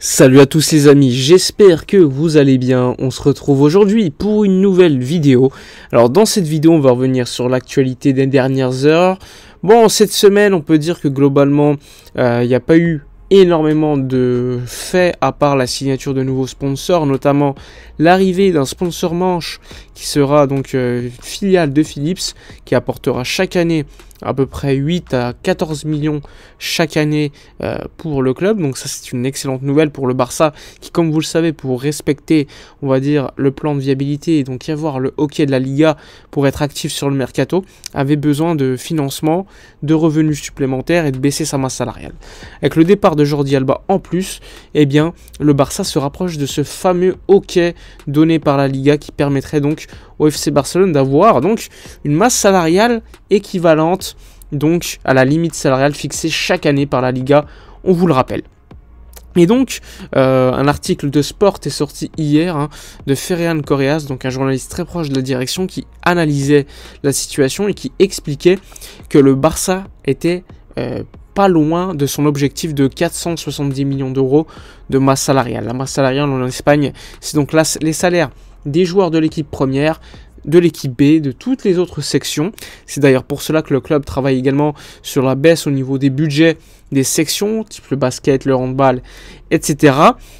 Salut à tous les amis, j'espère que vous allez bien. On se retrouve aujourd'hui pour une nouvelle vidéo. Alors dans cette vidéo, on va revenir sur l'actualité des dernières heures. Bon, cette semaine, on peut dire que globalement, il n'y a pas eu énormément de faits à part la signature de nouveaux sponsors, notamment l'arrivée d'un sponsor manche qui sera donc filiale de Philips, qui apportera chaque année à peu près 8 à 14 millions chaque année pour le club. Donc ça, c'est une excellente nouvelle pour le Barça qui, comme vous le savez, pour respecter, on va dire, le plan de viabilité et donc y avoir le hockey de la Liga pour être actif sur le mercato, avait besoin de financement, de revenus supplémentaires et de baisser sa masse salariale. Avec le départ de Jordi Alba en plus, eh bien, le Barça se rapproche de ce fameux hockey donné par la Liga qui permettrait donc au FC Barcelone d'avoir donc une masse salariale équivalente donc à la limite salariale fixée chaque année par la Liga, on vous le rappelle. Et donc, un article de Sport est sorti hier de Ferran Correas, donc un journaliste très proche de la direction qui analysait la situation et qui expliquait que le Barça était pas loin de son objectif de 470 millions d'euros de masse salariale. La masse salariale en Espagne, c'est donc là les salaires des joueurs de l'équipe première, de l'équipe B, de toutes les autres sections. C'est d'ailleurs pour cela que le club travaille également sur la baisse au niveau des budgets des sections, type le basket, le handball, etc.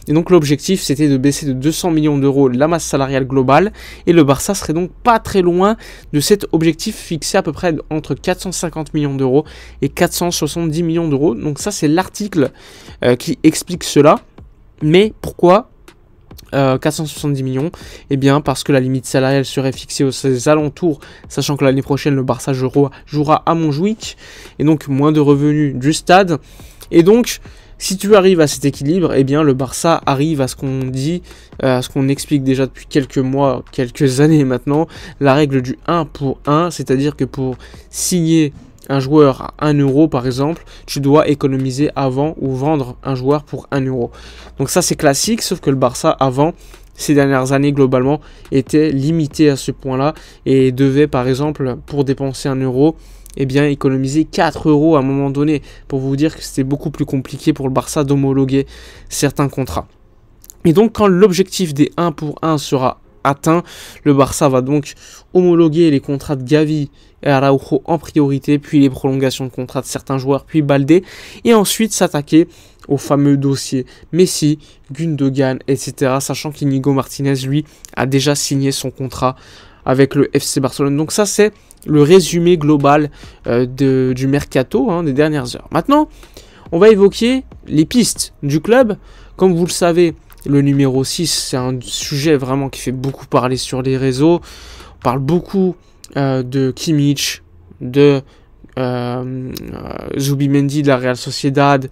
Et donc l'objectif, c'était de baisser de 200 millions d'euros la masse salariale globale, et le Barça serait donc pas très loin de cet objectif fixé à peu près entre 450 millions d'euros et 470 millions d'euros. Donc ça, c'est l'article qui explique cela. Mais pourquoi 470 millions, eh bien parce que la limite salariale serait fixée aux alentours, sachant que l'année prochaine le Barça jouera à Montjuïc et donc moins de revenus du stade. Et donc si tu arrives à cet équilibre, eh bien le Barça arrive à ce qu'on dit, à ce qu'on explique déjà depuis quelques mois, quelques années maintenant, la règle du 1 pour 1, c'est-à-dire que pour signer un joueur à 1 euro par exemple, tu dois économiser avant ou vendre un joueur pour 1 euro. Donc ça c'est classique, sauf que le Barça avant, ces dernières années globalement, était limité à ce point-là et devait par exemple pour dépenser 1 euro, eh bien économiser 4 euros à un moment donné, pour vous dire que c'était beaucoup plus compliqué pour le Barça d'homologuer certains contrats. Et donc quand l'objectif des 1 pour 1 sera atteint, le Barça va donc homologuer les contrats de Gavi et Araujo en priorité, puis les prolongations de contrats de certains joueurs, puis Baldé, et ensuite s'attaquer au fameux dossier Messi, Gundogan, etc. Sachant qu'Inigo Martinez, lui, a déjà signé son contrat avec le FC Barcelone. Donc ça, c'est le résumé global du mercato des dernières heures. Maintenant, on va évoquer les pistes du club. Comme vous le savez, le numéro 6, c'est un sujet vraiment qui fait beaucoup parler sur les réseaux. On parle beaucoup de Kimmich, de Zubimendi de la Real Sociedad.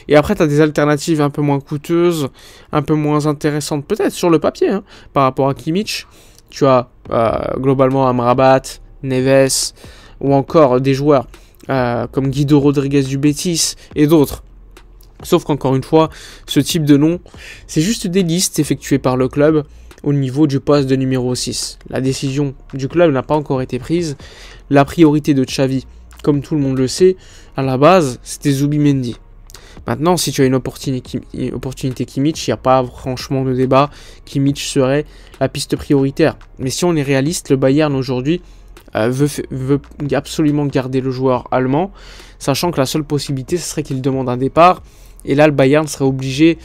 Et après, tu as des alternatives un peu moins coûteuses, un peu moins intéressantes peut-être sur le papier par rapport à Kimmich. Tu as globalement Amrabat, Neves, ou encore des joueurs comme Guido Rodriguez du Betis et d'autres. Sauf qu'encore une fois, ce type de nom, c'est juste des listes effectuées par le club au niveau du poste de numéro 6. La décision du club n'a pas encore été prise. La priorité de Xavi, comme tout le monde le sait, à la base, c'était Zubimendi. Maintenant, si tu as une opportunité Kimmich, il n'y a pas franchement de débat. Kimmich serait la piste prioritaire. Mais si on est réaliste, le Bayern aujourd'hui veut absolument garder le joueur allemand, sachant que la seule possibilité, ce serait qu'il demande un départ. Et là, le Bayern serait obligé,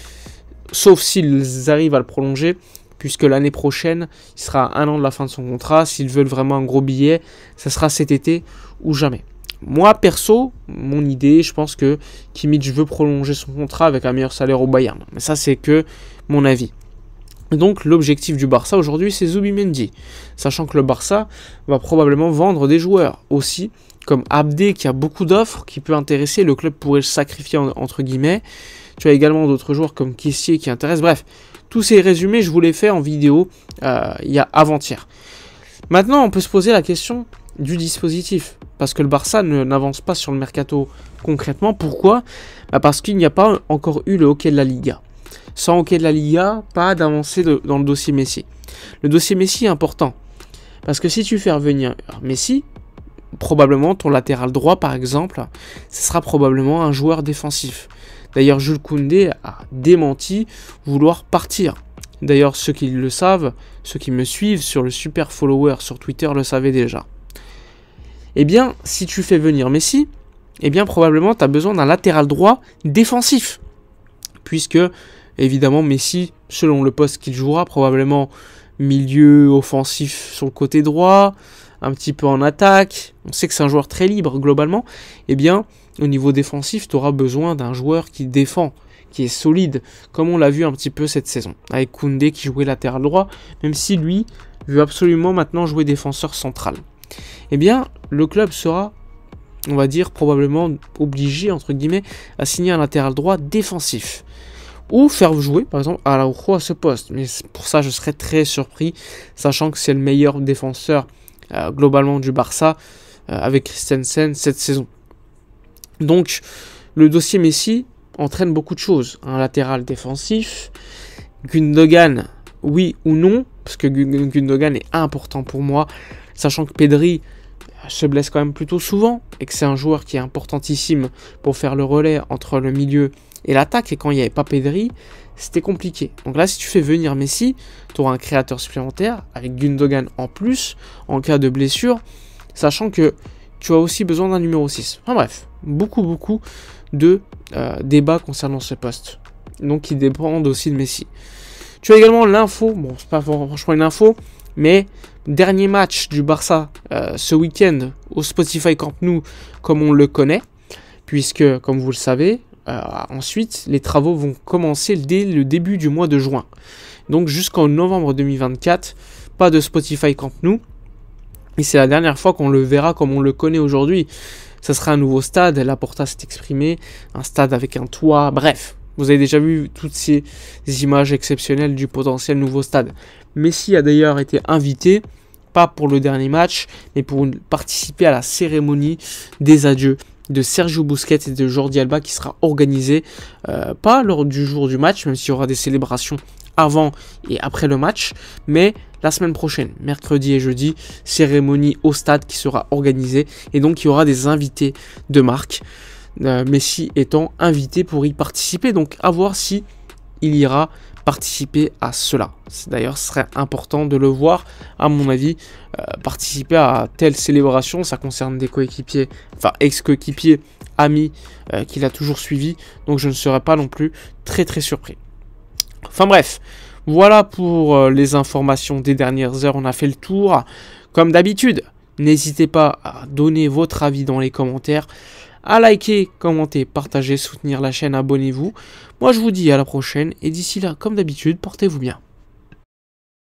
sauf s'ils arrivent à le prolonger, puisque l'année prochaine, il sera à 1 an de la fin de son contrat. S'ils veulent vraiment un gros billet, ça sera cet été ou jamais. Moi, perso, mon idée, je pense que Kimmich veut prolonger son contrat avec un meilleur salaire au Bayern. Mais ça, c'est que mon avis. Donc, l'objectif du Barça aujourd'hui, c'est Zubimendi. Sachant que le Barça va probablement vendre des joueurs aussi, comme Abdé qui a beaucoup d'offres, qui peut intéresser, le club pourrait le sacrifier entre guillemets. Tu as également d'autres joueurs comme Kessié qui intéressent. Bref, tous ces résumés, je vous les fais en vidéo il y a avant-hier. Maintenant, on peut se poser la question du dispositif, parce que le Barça n'avance pas sur le mercato concrètement. Pourquoi ? Parce qu'il n'y a pas encore eu le hockey de la Liga. Sans hockey de la Liga, pas d'avancée dans le dossier Messi. Le dossier Messi est important, parce que si tu fais revenir Messi, probablement ton latéral droit par exemple, ce sera probablement un joueur défensif. D'ailleurs, Jules Koundé a démenti vouloir partir. D'ailleurs, ceux qui le savent, ceux qui me suivent sur le super follower sur Twitter le savaient déjà. Eh bien, si tu fais venir Messi, eh bien probablement tu as besoin d'un latéral droit défensif. Puisque, évidemment, Messi, selon le poste qu'il jouera, probablement milieu offensif sur le côté droit, un petit peu en attaque, on sait que c'est un joueur très libre globalement, eh bien, au niveau défensif, tu auras besoin d'un joueur qui défend, qui est solide, comme on l'a vu un petit peu cette saison, avec Koundé qui jouait latéral droit, même si lui veut absolument maintenant jouer défenseur central. Eh bien, le club sera, on va dire, probablement obligé, entre guillemets, à signer un latéral droit défensif. Ou faire jouer, par exemple, Araujo à ce poste. Mais pour ça, je serais très surpris, sachant que c'est le meilleur défenseur globalement du Barça, avec Christensen cette saison. Donc, le dossier Messi entraîne beaucoup de choses. Un latéral défensif, Gundogan, oui ou non, parce que Gundogan est important pour moi, sachant que Pedri se blesse quand même plutôt souvent, et que c'est un joueur qui est importantissime pour faire le relais entre le milieu et l'attaque, et quand il n'y avait pas Pedri, c'était compliqué. Donc là, si tu fais venir Messi, tu auras un créateur supplémentaire, avec Gundogan en plus, en cas de blessure, sachant que tu as aussi besoin d'un numéro 6. Enfin bref, beaucoup de débats concernant ce poste, donc qui dépendent aussi de Messi. Tu as également l'info, bon c'est pas franchement une info, mais dernier match du Barça ce week-end au Spotify Camp Nou comme on le connaît, puisque comme vous le savez, ensuite les travaux vont commencer dès le début du mois de juin. Donc jusqu'en novembre 2024, pas de Spotify Camp Nou. Et c'est la dernière fois qu'on le verra comme on le connaît aujourd'hui. Ça sera un nouveau stade, Laporta s'est exprimé, un stade avec un toit, bref. Vous avez déjà vu toutes ces images exceptionnelles du potentiel nouveau stade. Messi a d'ailleurs été invité, pas pour le dernier match, mais pour participer à la cérémonie des adieux de Sergio Busquets et de Jordi Alba qui sera organisée, pas lors du jour du match, même s'il y aura des célébrations avant et après le match, mais la semaine prochaine, mercredi et jeudi, cérémonie au stade qui sera organisée, et donc il y aura des invités de marque, Messi étant invité pour y participer, donc à voir si il ira participer à cela. D'ailleurs, ce serait important de le voir, à mon avis, participer à telle célébration. Ça concerne des coéquipiers, enfin ex-coéquipiers, amis qu'il a toujours suivis, donc je ne serais pas non plus très surpris. Enfin bref, voilà pour les informations des dernières heures, on a fait le tour. Comme d'habitude, n'hésitez pas à donner votre avis dans les commentaires, à liker, commenter, partager, soutenir la chaîne, abonnez-vous. Moi je vous dis à la prochaine, et d'ici là, comme d'habitude, portez-vous bien.